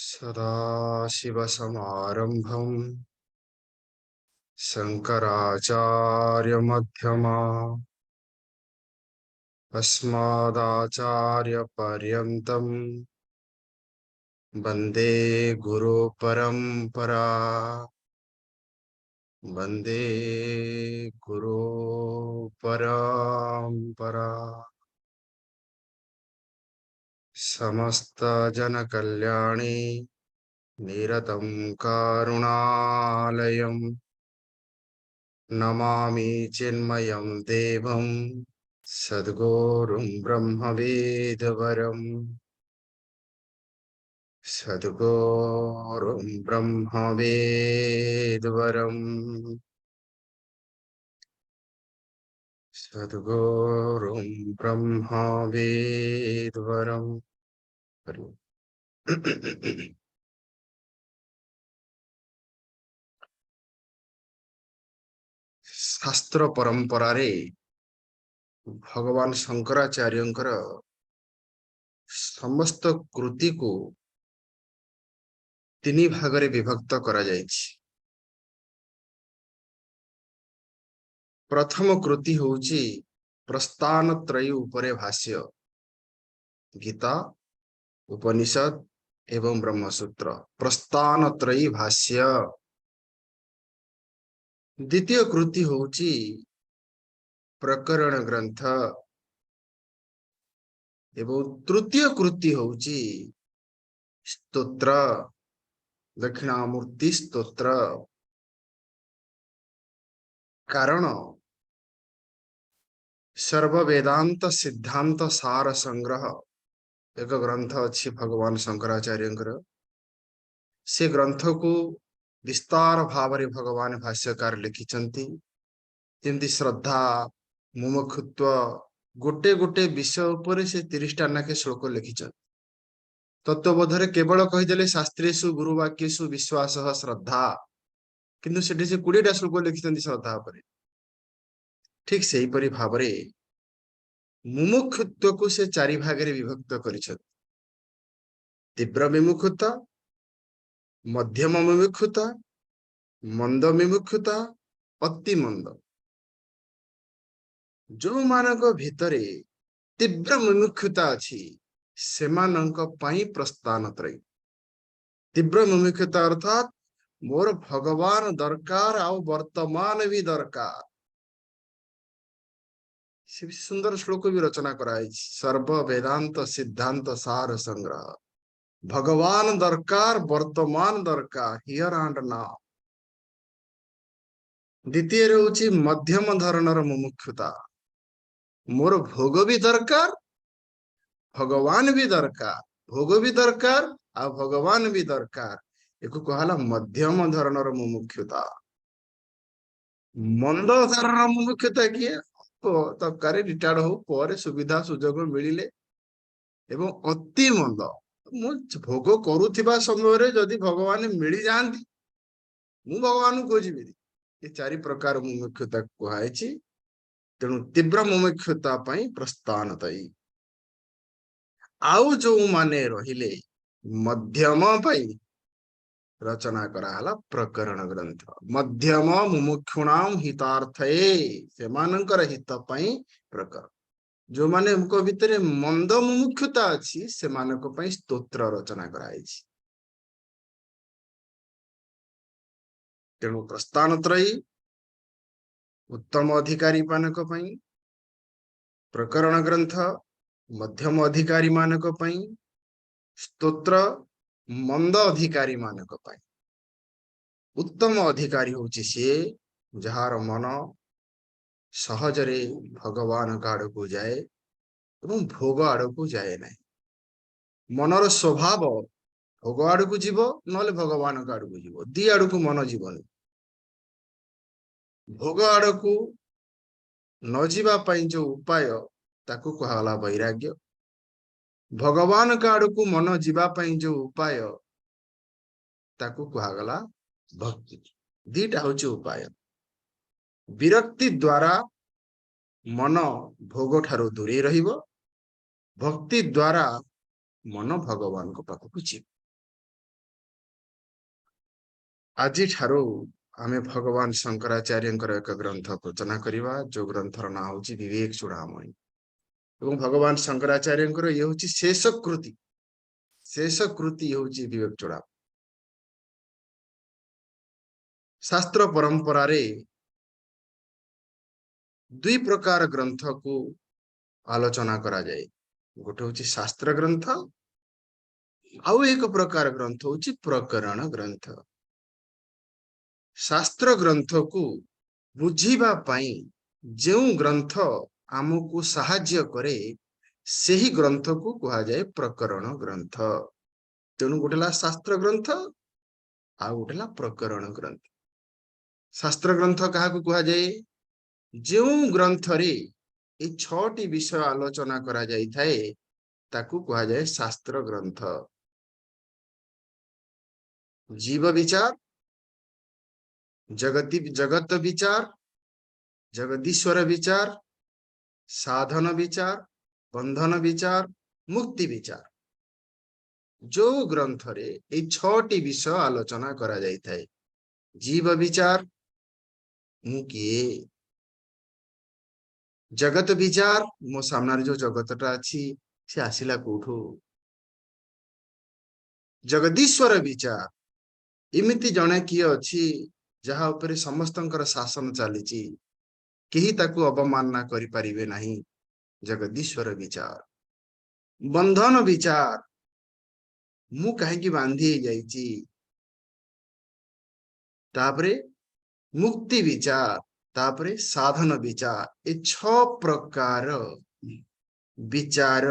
सदाशिवसमारम्भम् शङ्कराचार्यमध्यमाम् अस्मदाचार्यपर्यन्तम् वन्दे गुरुपरम्परा। वन्दे गुरुपरम्परा। समस्तजनकल्याणे निरतं करुणालयम् नमामि चिन्मयं देवं सद्गुरुं ब्रह्मवेदवरम् सद्गुरुं ब्रह्मवेदवरम् सद्गुरुं ब्रह्मवेदवरम्। शास्त्र परंपरा रे भगवान शंकराचार्यंकर समस्त कृति को तीन भाग में विभक्त करा जायछि। प्रथम कृति होउछि प्रस्थान त्रयी उपरे भाष्य गीता उपनिषद एवं ब्रह्मसूत्र प्रस्थान त्रयी भाष्य। द्वितीय कृति होउछि प्रकरण ग्रंथ एवं तृतीय कृति होउछि स्तोत्र दक्षिणामूर्ति स्तोत्र। कारण सर्व वेदांत सिद्धांत सार संग्रह एक ग्रंथ अच्छी भगवान शंकराचार्यंकर से ग्रंथ को विस्तार भाव रे भगवान भाष्यकार लिखिचंती। जेमती श्रद्धा मुमुक्षुत्व गोटे गोटे विषय उपरे से 30टा नाके श्लोक लिखिचंती। तत्वबोधरे केवल कहिदेले शास्त्रेषु गुरुवाक्येषु विश्वासः श्रद्धा, किंतु सेठी से 20टा श्लोक लिखिचंती श्रद्धा उपरे। ठीक सेही परि भावरे मुमुक्षुत्व को से 4 भाग रे विभक्त करिछंती। तीव्र विमुक्षुता, मध्यम विमुक्षुता, मंद विमुक्षुता, अति मंद। जो मानक भितरे तीव्र विमुक्षुता अछि सेमानंक पई प्रस्थान त्रयी। तीव्र विमुक्षुता अर्थात मोर भगवान दरकार आ वर्तमान भी दरकार। सुंदर श्लोक भी रचना कराई सर्व वेदांत सिद्धांत सार संग्रह। भगवान दरकार वर्तमान दरकार हियर एंड नाउ। द्वितीय होची मध्यम धरणर मुमुक्षुता मोर भोग भी दरकार भगवान भी दरकार भोग भी दरकार आ भगवान भी दरकार। एको कहला मध्यम धरणर मुमुक्षुता। मंद धरणर मुमुक्षुता किए तबकारी रिटायर्ड हो पर सुविधा सुजोग मिलिले एवं अति मंद मु भोग करुथिबा समय रे जदि भगवान मिली जांती मु भगवान को खोजिबि। ये 4 प्रकार मुमुक्षुता कुहायछि। तेणु तीव्र मुमुक्षुता पई प्रस्थान तई। आउ जो माने रहिले मध्यम पई रचना कराला प्रकरण ग्रंथ। मध्यम मुमुक्षुणाम हितार्थये सेमानंकर हित पई प्रकरण। जो माने उनको भितरे मंद मुमुक्षुता अछि सेमानक पई स्तोत्र रचना कराइछि। तेणु प्रस्थान त्रयी उत्तम अधिकारी मानक पई, प्रकरण ग्रंथ मध्यम अधिकारी मानक पई, स्तोत्र मंद अधिकारी मानक पई। उत्तम अधिकारी होची से जहार मन सहजरे भगवान आड़ को जाए एवं भोग आड़ को जाए ना। मनर स्वभाव भोग आड़ को जीव नले भगवान आड़ को जीव दी आड़ को मन जीवन। भोग आड़ को न जीवा पई जो उपाय ताकू कहला वैराग्य। भगवान आड़ को मन जीवा पई जो उपाय ताकू कहला भक्ति। दीटा होची उपाय। विरक्ति द्वारा मन भोग ठारो दूरे रहिबो, भक्ति द्वारा मन भगवान को पाखु जीव। आज ठारू आमे भगवान शंकराचार्य एक ग्रंथ रचना करवा जो ग्रंथर ना हूँ विवेक चूड़ामणि एवं भगवान शंकराचार्य ये हूँ शेषकृति हूँ विवेक चूड़ा शास्त्र परंपरा रे दुई प्रकार ग्रंथ को आलोचना करा जाए गोटे हूँ शास्त्र ग्रंथ आउ एक प्रकार ग्रंथ हूँ प्रकरण ग्रंथ शास्त्र ग्रंथ को बुझीबा पाई जो ग्रंथ आमको साहाଯ୍य करे सही ग्रंथ को कहा जाए प्रकरण ग्रंथ तेणु गोटेला शास्त्र ग्रंथ आ गोटेला प्रकरण ग्रंथ शास्त्र ग्रंथ क्या कहा जाए जो ग्रंथ रे ये 6टी विषय आलोचना करा जाई थाए ताकू कहा जाए शास्त्र ग्रंथ जीव विचार जगत विचार जगदीश्वर विचार साधन विचार बंधन विचार मुक्ति विचार जो ग्रंथ रे ये 6टी विषय आलोचना करा जाई थाए जीव विचार मु किए जगत विचार मो सामने जो जगतटा अच्छी से आसिला कोठो जगदीश्वर विचार इमिति जने किए अच्छी जहा उपरे समस्तंकर शासन चली केही ताकू अवमानना करि परिबे नाही जगदीश्वर विचार बंधन विचार मु कहीं बांधी जाइची तापरे मुक्ति विचार तापरे साधन विचार ये 6 प्रकार विचार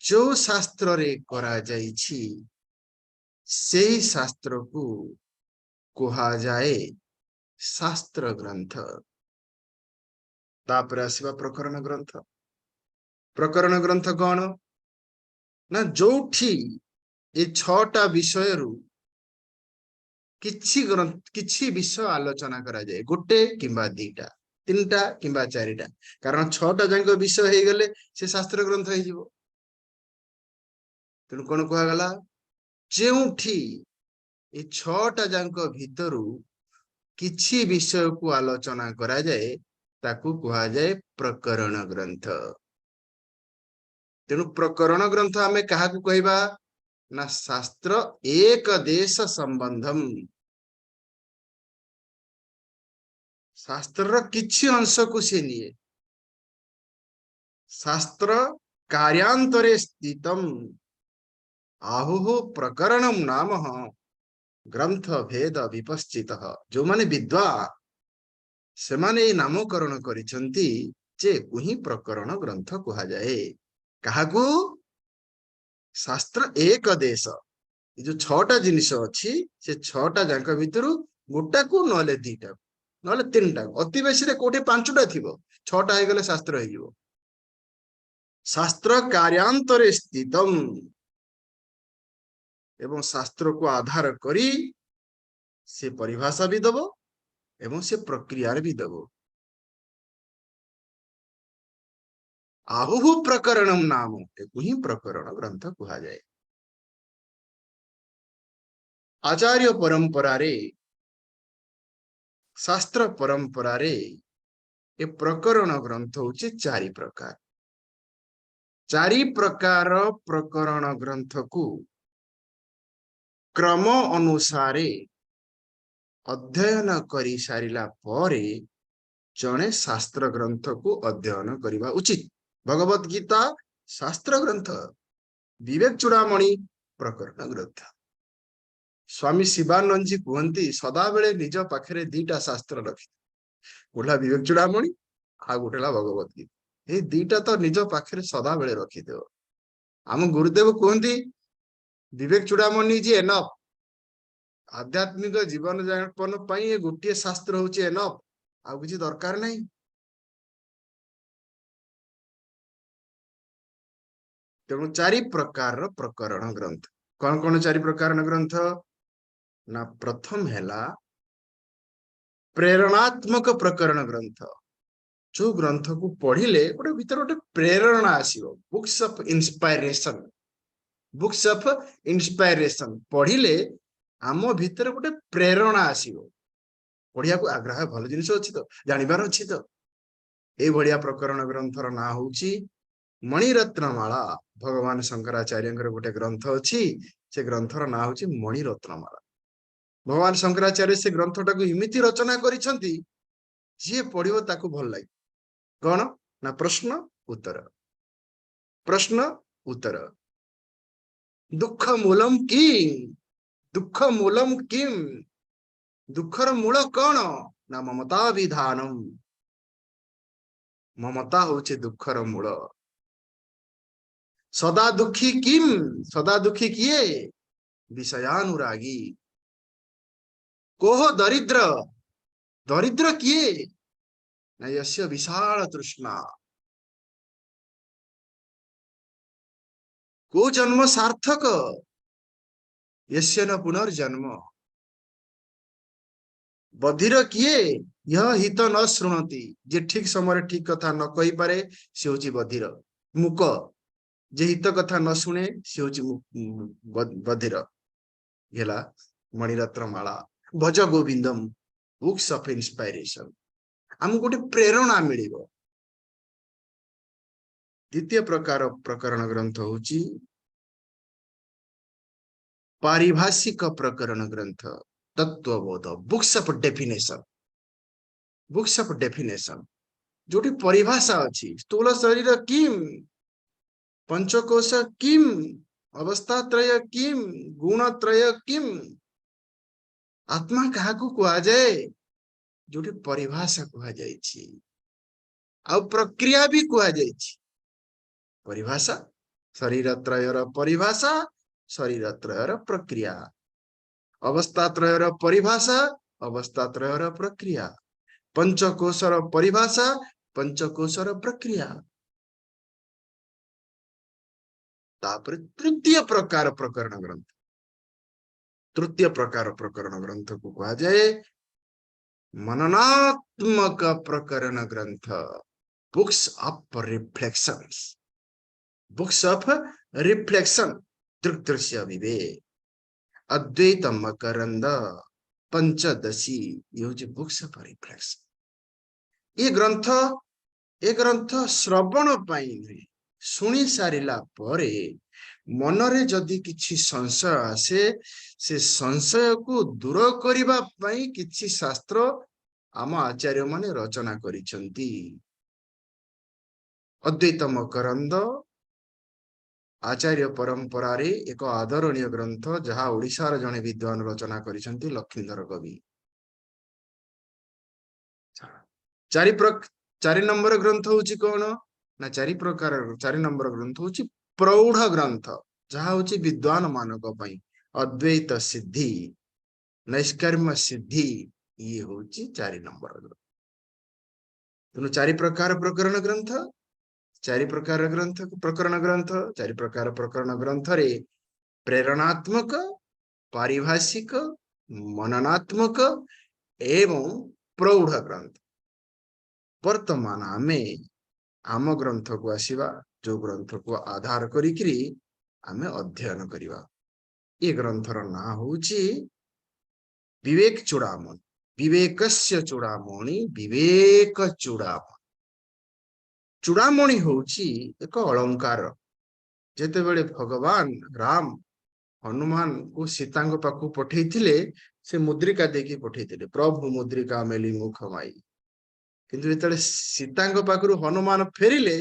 जो शास्त्र रे करा जाइछि सेही शास्त्र को कहा जाए शास्त्र ग्रंथ तापर आसीबा प्रकरण ग्रंथ कौन ना जोठी ये 6टा विषय रु किछि विषय आलोचना करा जाए गोटे किंबा 2टा 3टा किंबा 4टा कारण 6टा जांक विषय हे गले से शास्त्र ग्रंथ हे जिवो तेणु कौन कहा गला जेउठी ये 6टा जांक भितरु किछि विषय को आलोचना करा जाए ताकू कहा जाए प्रकरण ग्रंथ तेणु प्रकरण ग्रंथ आमे कहा को कहबा ना शास्त्र एक देश संबंधम शास्त्र किछि अंश को से निये शास्त्र कार्यांतरे स्थितम आहुः प्रकरणम नाम ग्रंथ भेद विपश्चित जो माने विद्वान से माने नामकरण करिसंती जे कुही प्रकरण ग्रंथ कहा जाए काहाकू शास्त्र एक देश जो 6टा जिनिस अच्छी से 6टा जांक भितर गोटा को नले 2टा नले 3टा अति बेसी रे कोठे 5टा थिबो 6टा हे गले शास्त्र हे जिवो शास्त्र कार्यांतरे स्थितम एवं शास्त्र को आधार करी से परिभाषा भी दबो एवं से प्रक्रिया भी दबो आहुः प्रकरणम नाम एको ही प्रकरण ग्रंथ कहा जाए आचार्य परंपरा रे शास्त्र परंपरा रे ये प्रकरण ग्रंथ होचे 4 प्रकार 4 प्रकार प्रकरण ग्रंथ को क्रम अनुसारे अध्ययन करी सारिला परे जने शास्त्र ग्रंथ को अध्ययन करिबा उचित भगवत गीता शास्त्र ग्रंथ विवेक चूड़ामणि प्रकरण ग्रंथ स्वामी शिवानंद जी कहती सदा बेले निज पाखे 2टा शास्त्र रखी गोटा विवेक चूड़ामणि आ गोटेला भगवत गीता ये 2टा तो निज पाखे सदा बेले रखिदेव आम गुरुदेव कहती विवेक चूड़ामणि जी एनफ आध्यात्मिक जीवन यापन पाई गोटे शास्त्र होची एनफ आ किसी दरकार नहीं तेणु 4 प्रकार प्रकरण ग्रंथ कौन कौन 4 प्रकार ग्रंथ ना प्रथम हैला प्रेरणात्मक प्रकरण ग्रंथ जो ग्रंथ को पढ़िले गोटे भीतर गोटे प्रेरणा आसीबो बुक्स ऑफ इंस्पिरेशन पढ़िले आम भितर गोटे प्रेरणा आसीबो पढ़िया को आग्रह भल जिनिस अछि तो जानिबार अछि तो ए भलिया प्रकरण ग्रंथर ना होउची मणिरत्नमाला। भगवान शंकराचार्य गोटे ग्रंथ अछि से ग्रंथर ना होउची मणिरत्नमाला। भगवान शंकराचार्य से ग्रंथटाକୁ इमिति रचना करिसंती जे पढ़िबो ताकू भल लागे कोन ना प्रश्न उत्तर प्रश्न उत्तर। दुख मूलम की दुख मूलम किम दुखर मूल कौन ना ममता विधानम। ममता होचे दुखर मूल। सदा दुखी किम सदा दुखी किए विषयानुरागी। कोह दरिद्र दरिद्र किए ना यस्य विशाल तृष्णा। को जन्म सार्थक यस्य न पुनर्जन्म। बधिर किए यह हित न शुणती जे ठीक समय ठीक कथा न कही पारे से होची बधिर। मुक जे हित कथा न शुणे से होची बधिर। गेला मणिरत्नमाला भज गोविंदम बुक्स ऑफ इंस्पिरेशन हम गोटे प्रेरणा मिलिबो। द्वितीय प्रकार प्रकरण ग्रंथ होची पारिभाषिक प्रकरण ग्रंथ Tattvabodha books of definition. Books of definition जोटी परिभाषा अछि स्थूल शरीर किम पंचकोश किम अवस्था त्रय किम गुण त्रय किम आत्मा काहाकू कुआ जाए जोटी परिभाषा कुआ जाइछि आ प्रक्रिया भी कुआ जाइछि। परिभाषा शरीर त्रयर परिभाषा शरीर त्रयर प्रक्रिया अवस्था त्रयर परिभाषा अवस्था त्रयर प्रक्रिया पंचकोशर परिभाषा पंचकोशर प्रक्रिया। तापर तृतीय प्रकार प्रकरण ग्रंथ तृतीय प्रकार प्रकरण ग्रंथ को कहा जाए मननात्मक प्रकरण ग्रंथ books of reflections. Books of reflection Drigdrishya Viveka Advaita Makaranda Panchadashi ये बुक्स ऑफ रिफ्लेक्शन। ये ग्रंथ श्रवण पाई शुणी सारिला परे मनरे जदि किछि संशय आसे से संशय को दूर करिबा पई किछि शास्त्र आम आचार्य माने रचना करिसंती। अद्वैत मकरंद आचार्य परंपरा रे एक आदरणीय ग्रंथ जहा ओडिशार जने विद्वान रचना करिसंती लक्ष्मीधर कवि। चारि नंबर ग्रंथ होची कोन ना चारि प्रकार चारि नंबर ग्रंथ होची प्रौढ़ ग्रंथ जहा होची विद्वान मानक पई अद्वैत सिद्धि नैष्कर्म्य सिद्धि ये होची चारि नंबर ग्रंथ। तेणु चारि प्रकार प्रकरण ग्रंथ चारि प्रकार ग्रंथ प्रकरण ग्रंथ चारि प्रकार प्रकरण ग्रंथ रे प्रेरणात्मक पारिभाषिक मननात्मक एवं प्रौढ़ ग्रंथ। वर्तमान आमे आम ग्रंथ को आसीबा जो ग्रंथ को आधार करिकरी आमे अध्ययन करिबा। ये ग्रंथर ना होची विवेक चूड़ामणि विवेकस्य चूड़ामणि विवेक चूड़ामणि। चूड़ामणि होची एक अलंकार जेते बेले भगवान राम हनुमान को सीतांग पाखु पठेइथिले से मुद्रिका देखि पठेइथिले प्रभु मुद्रिका मेली मुख माई किंतु जेते सीतांग पाखु हनुमान फेरिले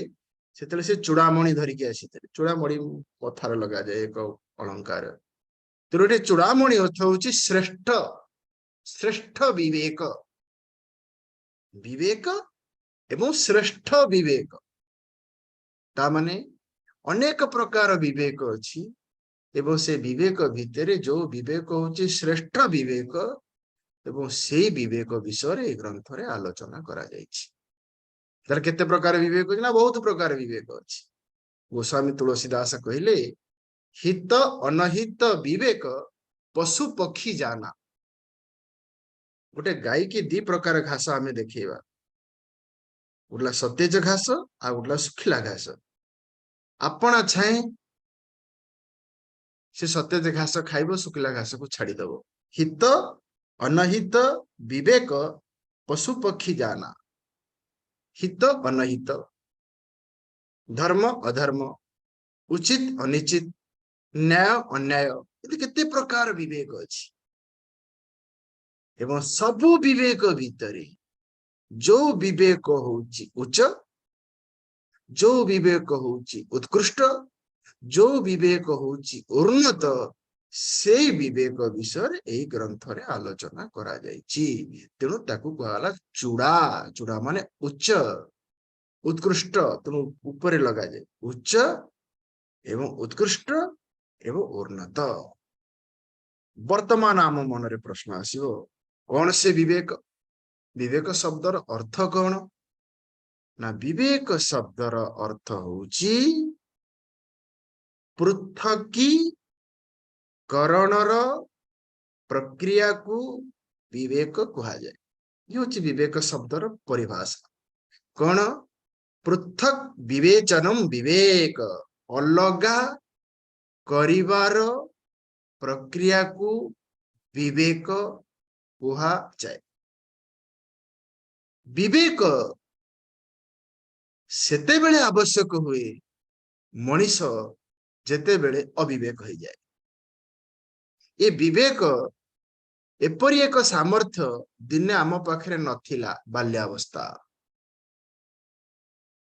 सेते से चूड़ामणि धरिकी आसीथिले। चूड़ामणि पथार लगा जाए एक अलंकार। तेरे चूड़ामणि अर्थ होची श्रेष्ठ श्रेष्ठ विवेक विवेक एवं श्रेष्ठ विवेक ता माने अनेक प्रकार विवेक अछि एवं से विवेक भितरे जो विवेक होची श्रेष्ठ विवेक एवं से विवेक विषय ग्रंथ रे आलोचना करा जायछि। तर केते प्रकार विवेक अछि ना बहुत प्रकार विवेक अछि। गोस्वामी तुलसीदास कहिले हित अनहित विवेक पशु पक्षी जाना। गोटे गाय की दी प्रकार घास आमे देखिबा उडला सतेज घास आ उडला सुखिला घास। आपण छाए से सतेज घास खाइब शुखिला घास को छाड़ीदब हित अनहित विवेक पशु पक्षी जाना हित अनहित धर्म अधर्म उचित अनिचित न्याय अन्याय केते प्रकार विवेक अछि एवं सबु विवेक भितरे जो विवेक होउची उच्च जो विवेक होउची उत्कृष्ट जो विवेक होउची उन्नत से विवेक विषय एही ग्रंथ रे आलोचना करा जायछि तेणु ताकू कहला चूड़ा चूड़ा माने उच्च उत्कृष्ट तेणु ऊपर लगा जाए उच्च एवं उत्कृष्ट एवं उन्नत वर्तमान आम मन रे प्रश्न आसीबो कौन से विवेक विवेक शब्दर अर्थ कौन ना विवेक शब्दर अर्थ होउची पृथकी करणर प्रक्रिया को विवेक कहा जाए ये होची विवेक शब्दर परिभाषा कौन पृथक विवेचनम विवेक अलगा करिवार प्रक्रिया को विवेक कहा जाए विवेक सेते बेले आवश्यक हुए मनीष जेते बेले अविवेक हो जाए ये विवेक एपरी एक सामर्थ्य दिने आम पाखरे नथिला बाल्यावस्था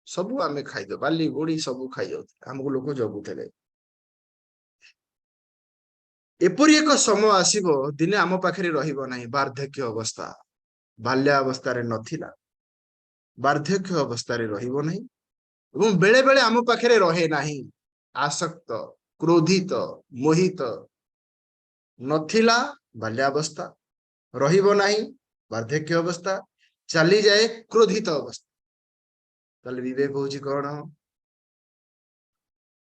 सबू आमे खाइदो बाली गोड़ी सबू खाई जाउथे हमको लोक जगुथले एपरी एक समय आसीबो दिने आम पाखरे रहिबो नाही वार्धक्य अवस्था बाल्यावस्था रे नथिला वार्धक्य अवस्था रे रहिबो नाही एवं बेले बेले आम पाखरे रहे नाही आसक्त क्रोधित मोहित नथिला बाल्यावस्था रहिबो नाही वार्धक्य अवस्था चली जाए क्रोधित अवस्था ताले विवेक होची कौन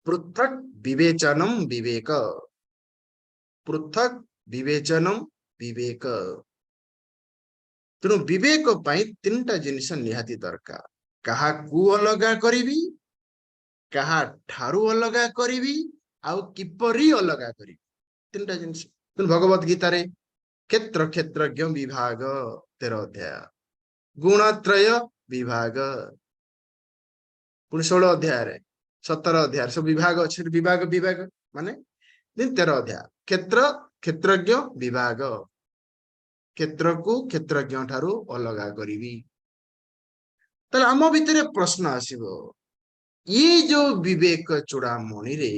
पृथक विवेचनम विवेक पृथक विवेचनम विवेक तेणु विवेक पाई तीनटा जिनिस निहाती दरकार कहा कु अलगा करिवि कहा ठारू अलगा करिवि आउ किपरि अलगा करिवि तीनटा जिनिस तेणु भगवत गीता रे क्षेत्र क्षेत्रज्ञ विभाग 13 अध्याय गुणत्रय विभाग पुणी 16 अध्याय रे 17 अध्याय सब विभाग अच्छे विभाग विभाग माने 13 अध्याय क्षेत्र क्षेत्रज्ञ विभाग क्षेत्र को क्षेत्रज्ञ ठारू अलगा करिवि तले आम भितरे प्रश्न आसीबो ये जो विवेक चूड़ामणि रे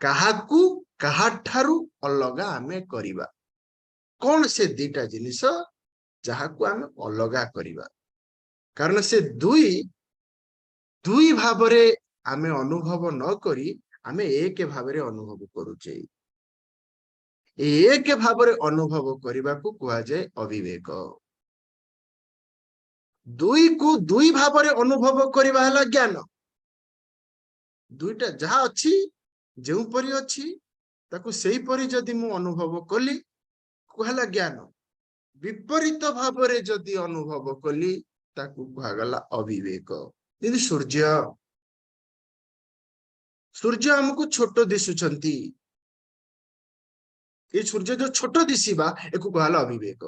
काहाकू काहा ठारू अलगा आमे करिबा कौन से दीटा जिनिस जहाकू आमे अलगा करिबा कारण से दुई भावरे आमे अनुभव न करी आमे एक भावरे अनुभव करूचे एक भावरे अनुभव करने को कहा जाए अविवेक दुई को दुई भावरे अनुभव करवा है ज्ञान दुईटा जहाँ अच्छी जो परी अच्छी ताकू सेही परी जदि मु अनुभव कली कहला ज्ञान विपरीत भावरे जदि अनुभव कली ताकू कहगला अविवेक यदि सूर्य सूर्य हमको छोट दिशुचंती ये सूर्य जो छोट दिशा एक कहला अविवेक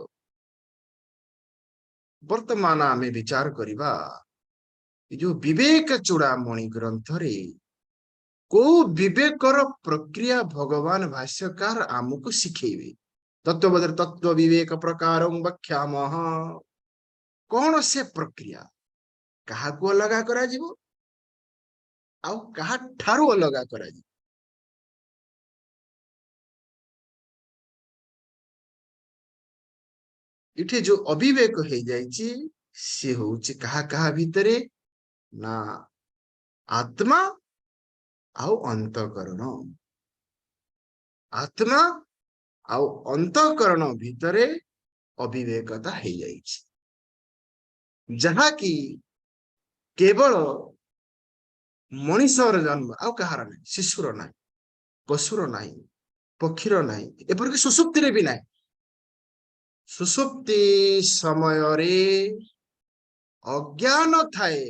वर्तमान आमे विचार करिबा जो विवेक चूड़ामणि ग्रंथ रे को विवेकर प्रक्रिया भगवान भाष्यकार आमको शिखेबे तत्वबोधर तत्व विवेक प्रकार व्याख्यामः कौन से प्रक्रिया कहा को अलगा करा जीवो आउ कहा ठारू अलगा करा जीवो इठे जो अविवेक हो जाइछि से होउछि कहा कहा भितरे ना आत्मा आउ अंतकरण आत्मा आउ अंतकरण भितरे अविवेकता हो जाइछि जहा कि केवल मनुष्यर जन्म आउ कहार नहीं शिशुर नहीं पशुर नहीं पक्षीर नहीं एपरिक सुसुप्ति रे भी नहीं सुसुप्ति समय रे अज्ञान थाए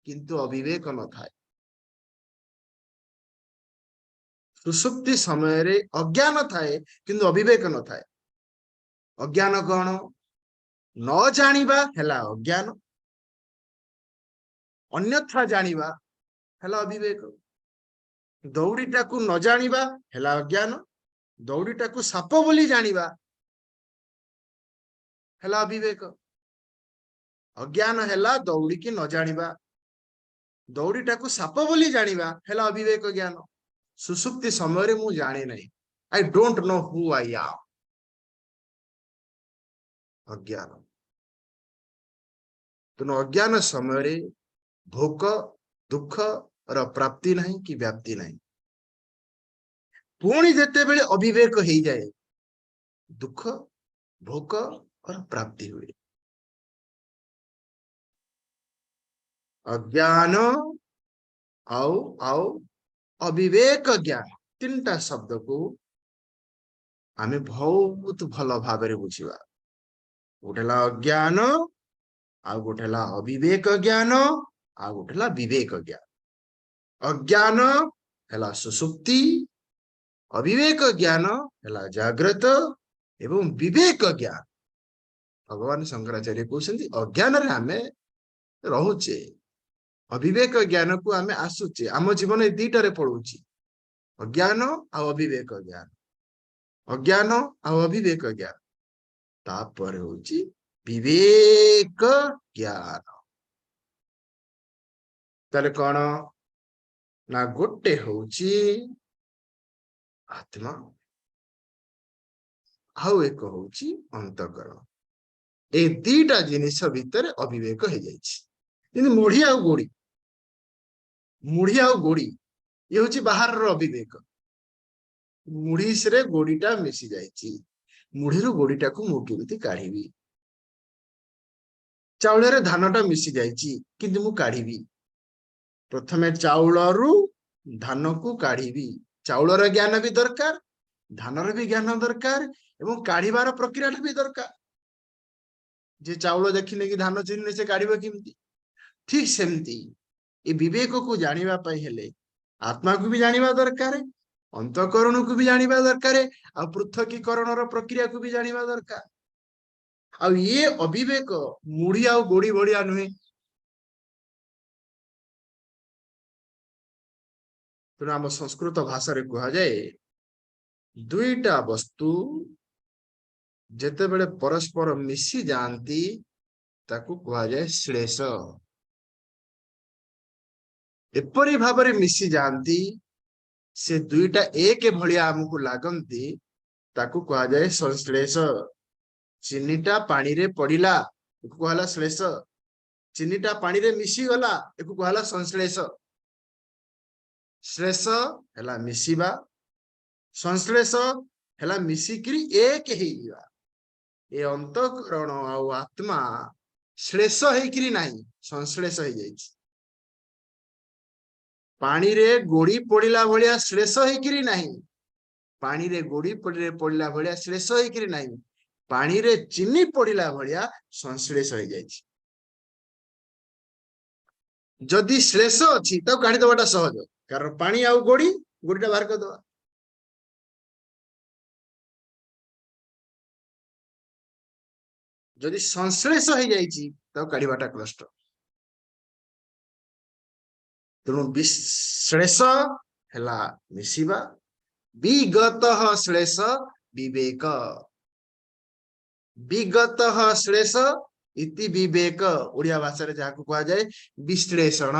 किंतु अविवेक न थाए सुसुप्ति समय रे अज्ञान थाए किंतु अविवेक न थाए। अज्ञान कौन न जानिबा हेला अज्ञान, अन्यथा जानिबा हेला अविवेक। दौड़ीटा को न जानिबा हेला अज्ञान, दौड़ीटा को साप बोली जानिबा हेला अविवेक। अज्ञान हेला दौड़ी की न जानिबा, दौड़ीटा को साप बोली जानिबा हेला अविवेक ज्ञान। सुसुप्ति समय रे मु जाने नहीं, I don't know who I am, अज्ञान। तेणु अज्ञान समय रे भोग दुख र प्राप्ति नहीं कि व्याप्ति नहीं। पुणी जेते बेले अविवेक हो जाए दुख भोग और प्राप्ति हुए। अज्ञान आउ आउ अविवेक ज्ञान तीनटा शब्द को आमे बहुत भल भाव बुझा। गोटेला अज्ञान, आ गोटेला अविवेक ज्ञान, आ गोटेला विवेक ज्ञान। अज्ञान हेला सुसुप्ति, अविवेक ज्ञान हेला जाग्रत एवं विवेक ज्ञान। भगवान शंकराचार्य कहते अज्ञान रे आमे रहुचे, अविवेक ज्ञान को आमे आसुचे। आम जीवन दीटारे पड़ुची, अज्ञान आ अविवेक ज्ञान, अज्ञान आ अविवेक ज्ञान, तापर होची विवेक ज्ञान। ताले कौन ना गोटे होची आत्मा, आउ एक होची अंतकरण। ए दीटा जिनिस भितर अविवेक हो जाइछि। मुढ़ी आ गोड़ी, मुढ़ी आ गोड़ी ये होची बाहर रो अविवेक। मुढ़ी से गोड़ीटा मिसी जाइछि, मुढ़ी रो गोड़ीटा को मु केमिति काढिबी। चाउल रे धानटा मिसी जाइछि किंतु मु काढिबी। प्रथमे चाउल रु धान को काढिबी। चाउलर ज्ञान भी दरकार, धानर भी ज्ञान दरकार एवं काढिबार प्रक्रिया भी दरकार। जे चाउल देखिने कि धान चिन्हने से काढिबो किमती, ठीक सेमती ए विवेक को जानिबा पई हेले आत्मा को भी जानिबा दरकार, अंतकरण को भी जानिबा दरकार, आ पृथकीकरणर प्रक्रिया को भी जानिबा दरकार। आ ये अविवेक मुढ़ी आ गोड़ी भड़िया नुहे। तेणु आम संस्कृत भाषा रे कहा जाए दुईटा वस्तु जेते बेले परस्पर मिसी जानती ताकू कहा जाए श्लेष। एपरी भाबरे मिसी जानती से दुईटा एक भलिया हमको लागंती ताकू कहा जाए संश्लेष। चीनीटा पानी रे पड़िला एको कहला श्लेष, चीनीटा पानी रे मिसी गला एको कहला संश्लेष। श्लेष हला मिसिबा, संश्लेष हला मिसिकरी एक हेइबा। ए अंतकरण आ आत्मा श्लेष हेइकरी नाही, संश्लेष हे जाइछि। पानी रे गोड़ी पड़िला भलिया श्लेष हेइकरी नाही, पानी रे गोड़ी पड़िला भलिया श्लेष हेइकरी नाही, पानी रे चीनी पड़िला भलिया संश्लेष हो जाइछि। जदि श्लेष अछि त काढी दबाटा सहज, कारण पानी आउ गोड़ी, गोड़ीटा बाहर कर दबा। जदि संश्लेष हो जाइछि त काढीबाटा कष्ट। तेणु श्लेष हेला मिसिबा, विगतः श्लेष विवेक, विगतः श्लेष इति विवेक। ओडिया भाषा रे जाको कहा जाए विश्लेषण।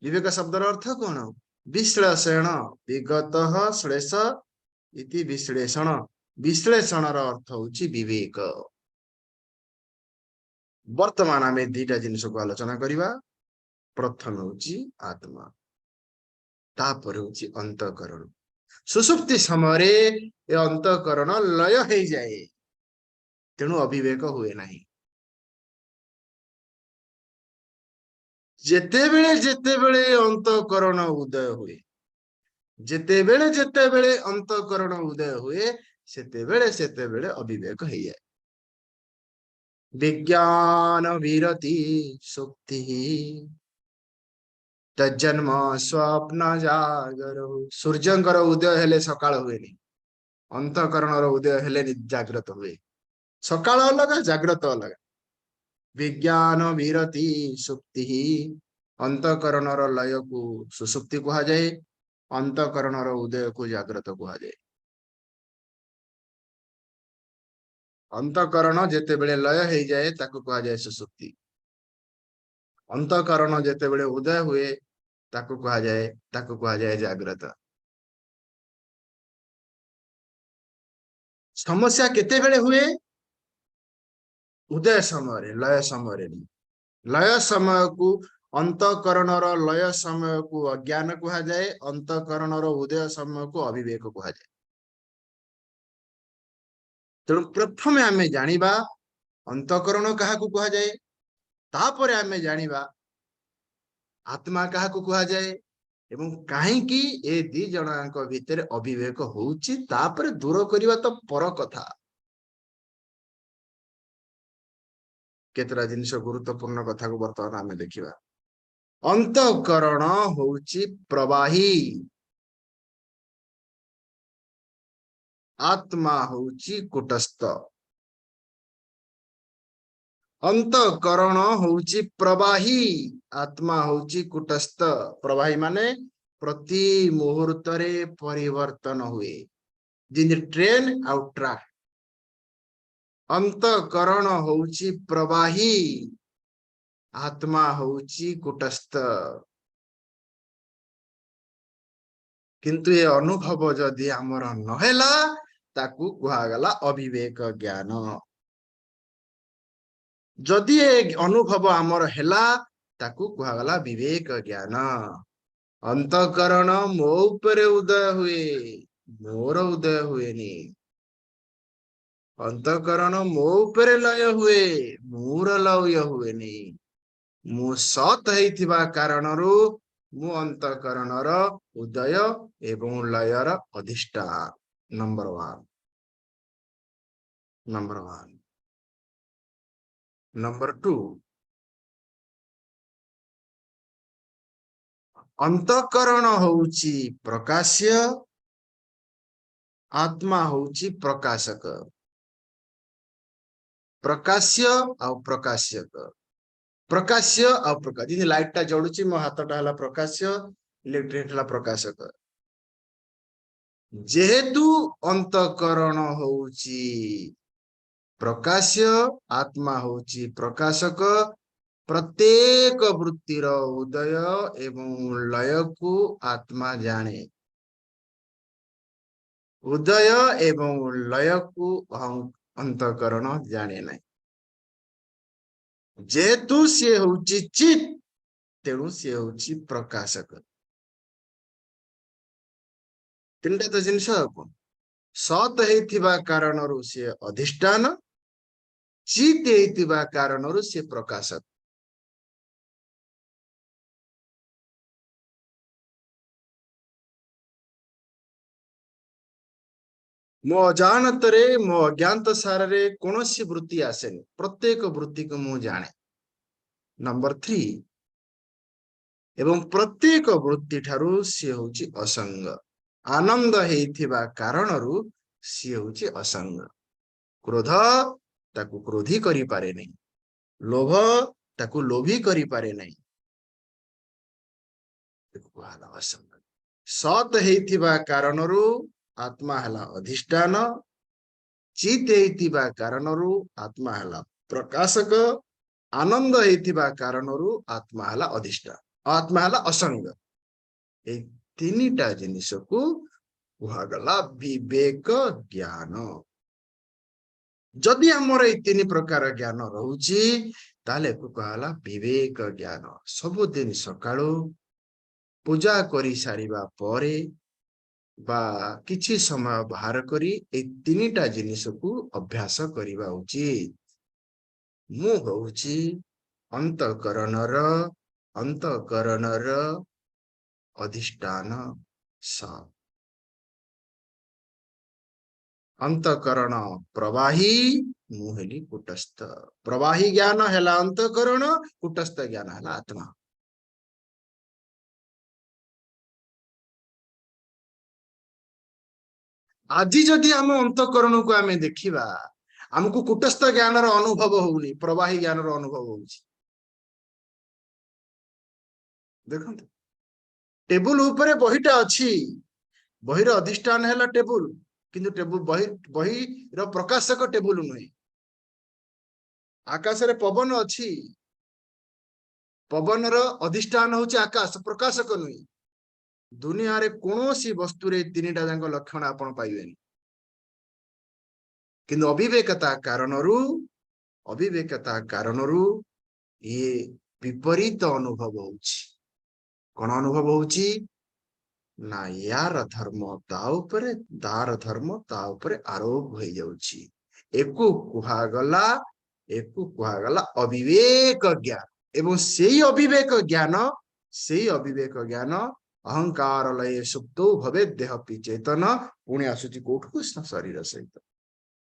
विवेक शब्दर अर्थ कौन? विश्लेषण। विगतः श्लेष इति विश्लेषण, विश्लेषणर अर्थ होची विवेक। वर्तमान आमे दीटा जिनिस को आलोचना करिबा। प्रथम होची आत्मा, तापर होची अंतकरण। सुसुप्ति समय रे ए अंतकरण लय हो जाए, तेणु अविवेक हुए नहीं। जेतेबेले अंतकरण उदय हुए, जेतेबेले अंतकरण उदय हुए सेतेबेले अविवेक हो जाए। विज्ञान विरति सुक्ति तज्जन्म स्वप्न जागर सूर्यंकर उदय हेले सकाळ हुएनि अंतकरणर उदय हेले जाग्रत हुए सकाळ अलग जाग्रत अलग विज्ञान विरति सुप्ति अंतकरणर लय को सुसुप्ति कहा जाए अंतकरणर उदय को जाग्रत कहा जाए अंतकरण जेते बेले लय हो जाए ताको कहा जाए सुसुप्ति अंतकरण जेते बेले उदय हुए ताको कहा जाए जाग्रत समस्या केते बेले हुए उदय समय लय समय लय समय को अंतकरणर लय समय को अज्ञान कहा जाए अंतकरणर उदय समय को अविवेक कहा जाए तेणु प्रथम आम जानिबा अंतकरण क्या कहा जाए तापर आम जानिबा आत्मा क्या कहा जाए एवं कहीं ए दी जन भितर अविवेक होउची तापर दूर करवा तो पर कथा केतरा जिनिस गुरुत्वपूर्ण कथा को बर्तमान आम देखा अंतकरण होउची प्रवाही आत्मा होउची कुटस्थ अंतकरण होउची प्रवाही आत्मा होउची कुटस्थ प्रवाही माने प्रति मुहूर्त रे परिवर्तन हुए जिन ट्रेन आउट ट्रैक अंतकरण होउची प्रवाही आत्मा होउची कुटस्थ किंतु ये अनुभव जदि आमर नहेला ताकू कुहागला अविवेक ज्ञान जदि अनुभव आमर हेला ताकू कुहागला विवेक ज्ञान अंतकरण मो उपरे उदय हुए मोर उदय हुएनी अंतकरण मो उपरे लय हुए मोर लय हुएनी मु सत हेइथिबा कारणरू मु अंतकरणर उदय एवं लयर अधिष्ठान नंबर 1 नंबर 2 अंतकरण होउची प्रकाश्य आत्मा होउची प्रकाशक प्रकाश्य आ प्रकाशक प्रकाश्य आ प्रकाश जी लाइट टा जळुची मो हातटा हला प्रकाश्य इलेक्ट्रिक हला प्रकाशक जेहेतु अंतकरण होउची प्रकाश्य आत्मा होउची प्रकाशक प्रत्येक वृत्तिर उदय एवं लय को आत्मा जाने उदय एवं लय को अंतकरण जाने नहीं जेहेतु सी होउची चित तेणु सी होउची प्रकाशक तीनटा तो जिनस सत हेइथिबा कारणरू सी अधिष्ठान चित हेइथिबा कारणरू सी प्रकाशक मो अजानतरे मो अज्ञात सारे कौन सी वृत्ति आसेनी प्रत्येक वृत्ति को मु जाने नंबर 3 एवं प्रत्येक वृत्ति ठारू सी होउची असंग आनंद हेइथिबा कारणरू सी होउची असंग क्रोध ताकू क्रोधी करी पारे नहीं लोभ ताकू लोभी करी पारे नहीं असंग सत हेइथिबा कारणरू आत्मा हला अधिष्ठान चित हेइथिबा कारणरू आत्मा हला प्रकाशक आनंद हेइथिबा कारणरू आत्मा हला अधिष्ठान आत्मा हला असंग ए तीनटा जिनिस को कुहागला विवेक ज्ञान जदि हमर ए तीन प्रकार ज्ञान रहउची ताले को कहला विवेक ज्ञान सब दिन सकाळू पूजा करी सारिबा परे बा किछि समय बाहर करी ए तीनटा जिनिस को अभ्यास करिबा उचित मु होउची अंतकरणर अधिष्ठान सा अंतकरण प्रवाही मुहेली कुटस्थ प्रवाही ज्ञान हेला अंतकरण कुटस्थ ज्ञान हेला आत्मा आज जदि आम अंतकरण को आम देखा आमको कूटस्थ ज्ञान अनुभव होनी प्रवाही ज्ञान अनुभव हो देखो टेबुल ऊपर बहीटा अच्छी बहीर अधिष्ठान है टेबुल किंतु टेबुल बही प्रकाशक टेबुल नुहे आकाश रे पवन अच्छी पवन अधिष्ठान हूँ आकाश प्रकाशक नुहे दुनिया रे कौन सी वस्तु रे तीन टा जाक लक्षण आपण पाइबे किंतु अविवेकता कारणरू ये विपरीत अनुभव होउछि कौन अनुभव होउछि ना यार धर्म तार धर्म ता उपरे आरोप हो जाउछि एकु कुहागला अविवेक ज्ञान एवं सेई अविवेक ज्ञान अहंकार लय सुप्तो भवे देह पि चेतन पुणी आसुची कोठु शरीर सहित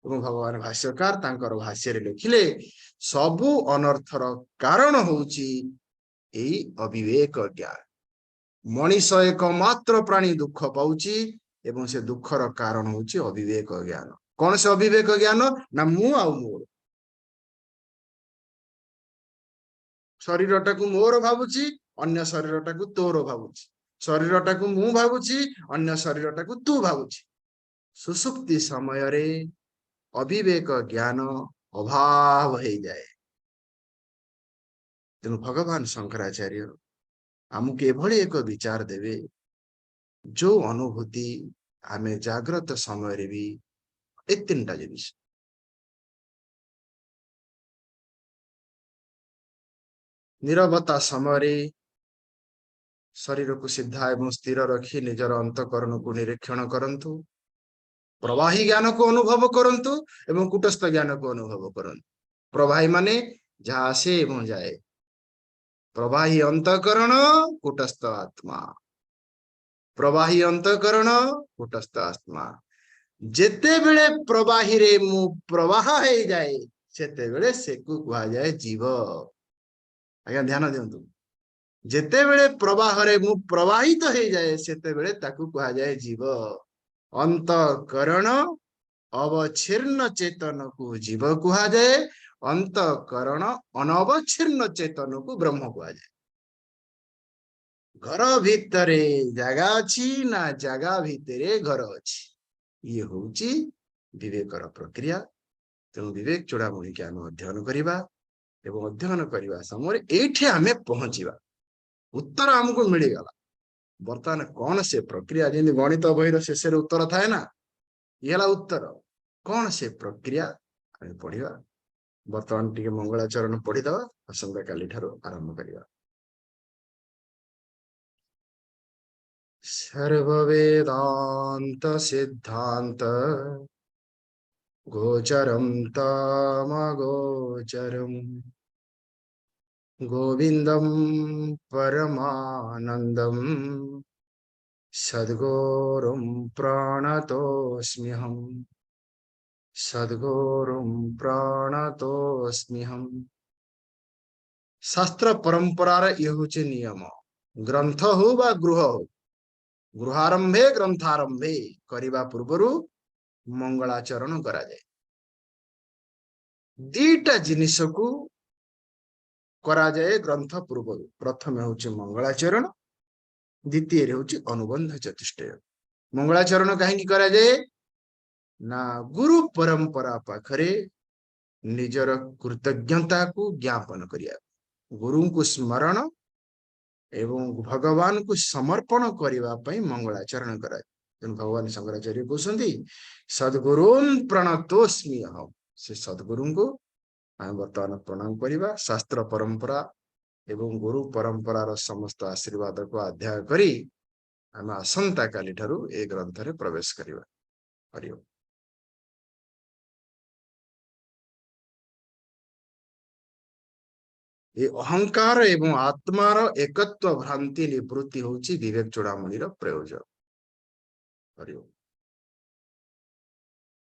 भगवान भाष्यकार तांकर भाष्य लिखिले सबु अनर्थर कारण होउची एई अविवेक ज्ञान मनीष एक मात्र प्राणी दुख पाउची एवं से दुखर कारण होउची अविवेक ज्ञान कौन से अविवेक ज्ञान ना मु आउ मोर शरीरटा को मोर भाबुची अन्य शरीरटा को तोर भाबुची शरीरटा को मु भाबुची अन्य शरीरटा को तू भाबुची सुसुप्ति समय रे अविवेक ज्ञान अभाव हो जाए तेणु भगवान शंकराचार्य आमको एभली एक विचार देवे जो अनुभूति आमे जाग्रत समय रे भी ए तीनटा जिनिस नीरवता समय शरीर को सिद्धा एवं स्थिर रखी निजर अंतकरण को निरीक्षण करंतु प्रवाही ज्ञान को अनुभव करंतु एवं कूटस्थ ज्ञान को अनुभव करंतु प्रवाही माने जहाँ आसे एवं जाए प्रवाही अंतकरण कूटस्थ आत्मा प्रवाही अंतकरण कूटस्थ आत्मा जेते बेले प्रवाही रे मु प्रवाह हो जाए सेते बेले से को कहा जाए जीव आज्ञा ध्यान दियंतु जेते बेले प्रवाह रे मु प्रवाहित हो जाए सेते बेले ताकू कहा जाए जीव अंतकरण अवच्छिन्न चेतन को जीव कहा जाए अंतकरण अनवच्छिन्न चेतन को ब्रह्म कहा जाए घर भितरे जगह अच्छी ना जगह भितरे घर अच्छी ये होउची विवेकर प्रक्रिया तेणु विवेक चूड़ामणि के आम अध्ययन करवा एवं अध्ययन करने समय एठे आमे पहुंचीबा उत्तर आमको मिलगला बर्तमान कौन से प्रक्रिया जमी गणित बही शेष उत्तर थाए ना ये उत्तर कौन से प्रक्रिया आम पढ़ा बर्तमान टी मंगलाचरण पढ़ीद आसंता काली ठारू आरंभ करवा सर्ववेदांत सिद्धांत गोचरम तमगोचरम गोविंदम परमानंदम सद्गुरुं प्रणतोऽस्म्यहम् सद्गुरुं प्रणतोऽस्म्यहम् शास्त्र परंपरार ये होचे नियम ग्रंथ हो बा गृह हो गृहारंभे ग्रंथारंभे करिबा पूर्वरु मंगलाचरण करा जाए दीटा जिनिस को करा जाए ग्रंथ पूर्व प्रथम होचे मंगलाचरण द्वितीय होचे अनुबंध चतुष्टय मंगलाचरण कहीं करा जाए ना गुरु परंपरा पाखरे निजर कृतज्ञता को ज्ञापन करिया गुरु को स्मरण एवं भगवान को समर्पण करिवा पई मंगलाचरण करा तेणु भगवान शंकराचार्य कहते सद्गुरुं प्रणतोस्मि अहम् से सद्गुरु को आम बर्तमान प्रणाम करवा शास्त्र परंपरा एवं गुरु परंपरार समस्त आशीर्वाद को अध्याय करी आम आसंता काली ठारू ए ग्रंथ रे प्रवेश करवा हरि ओम। ये अहंकार एवं आत्मार एकत्व भ्रांति निवृत्ति होची विवेक चूड़ामणि प्रयोजन हरि ओम।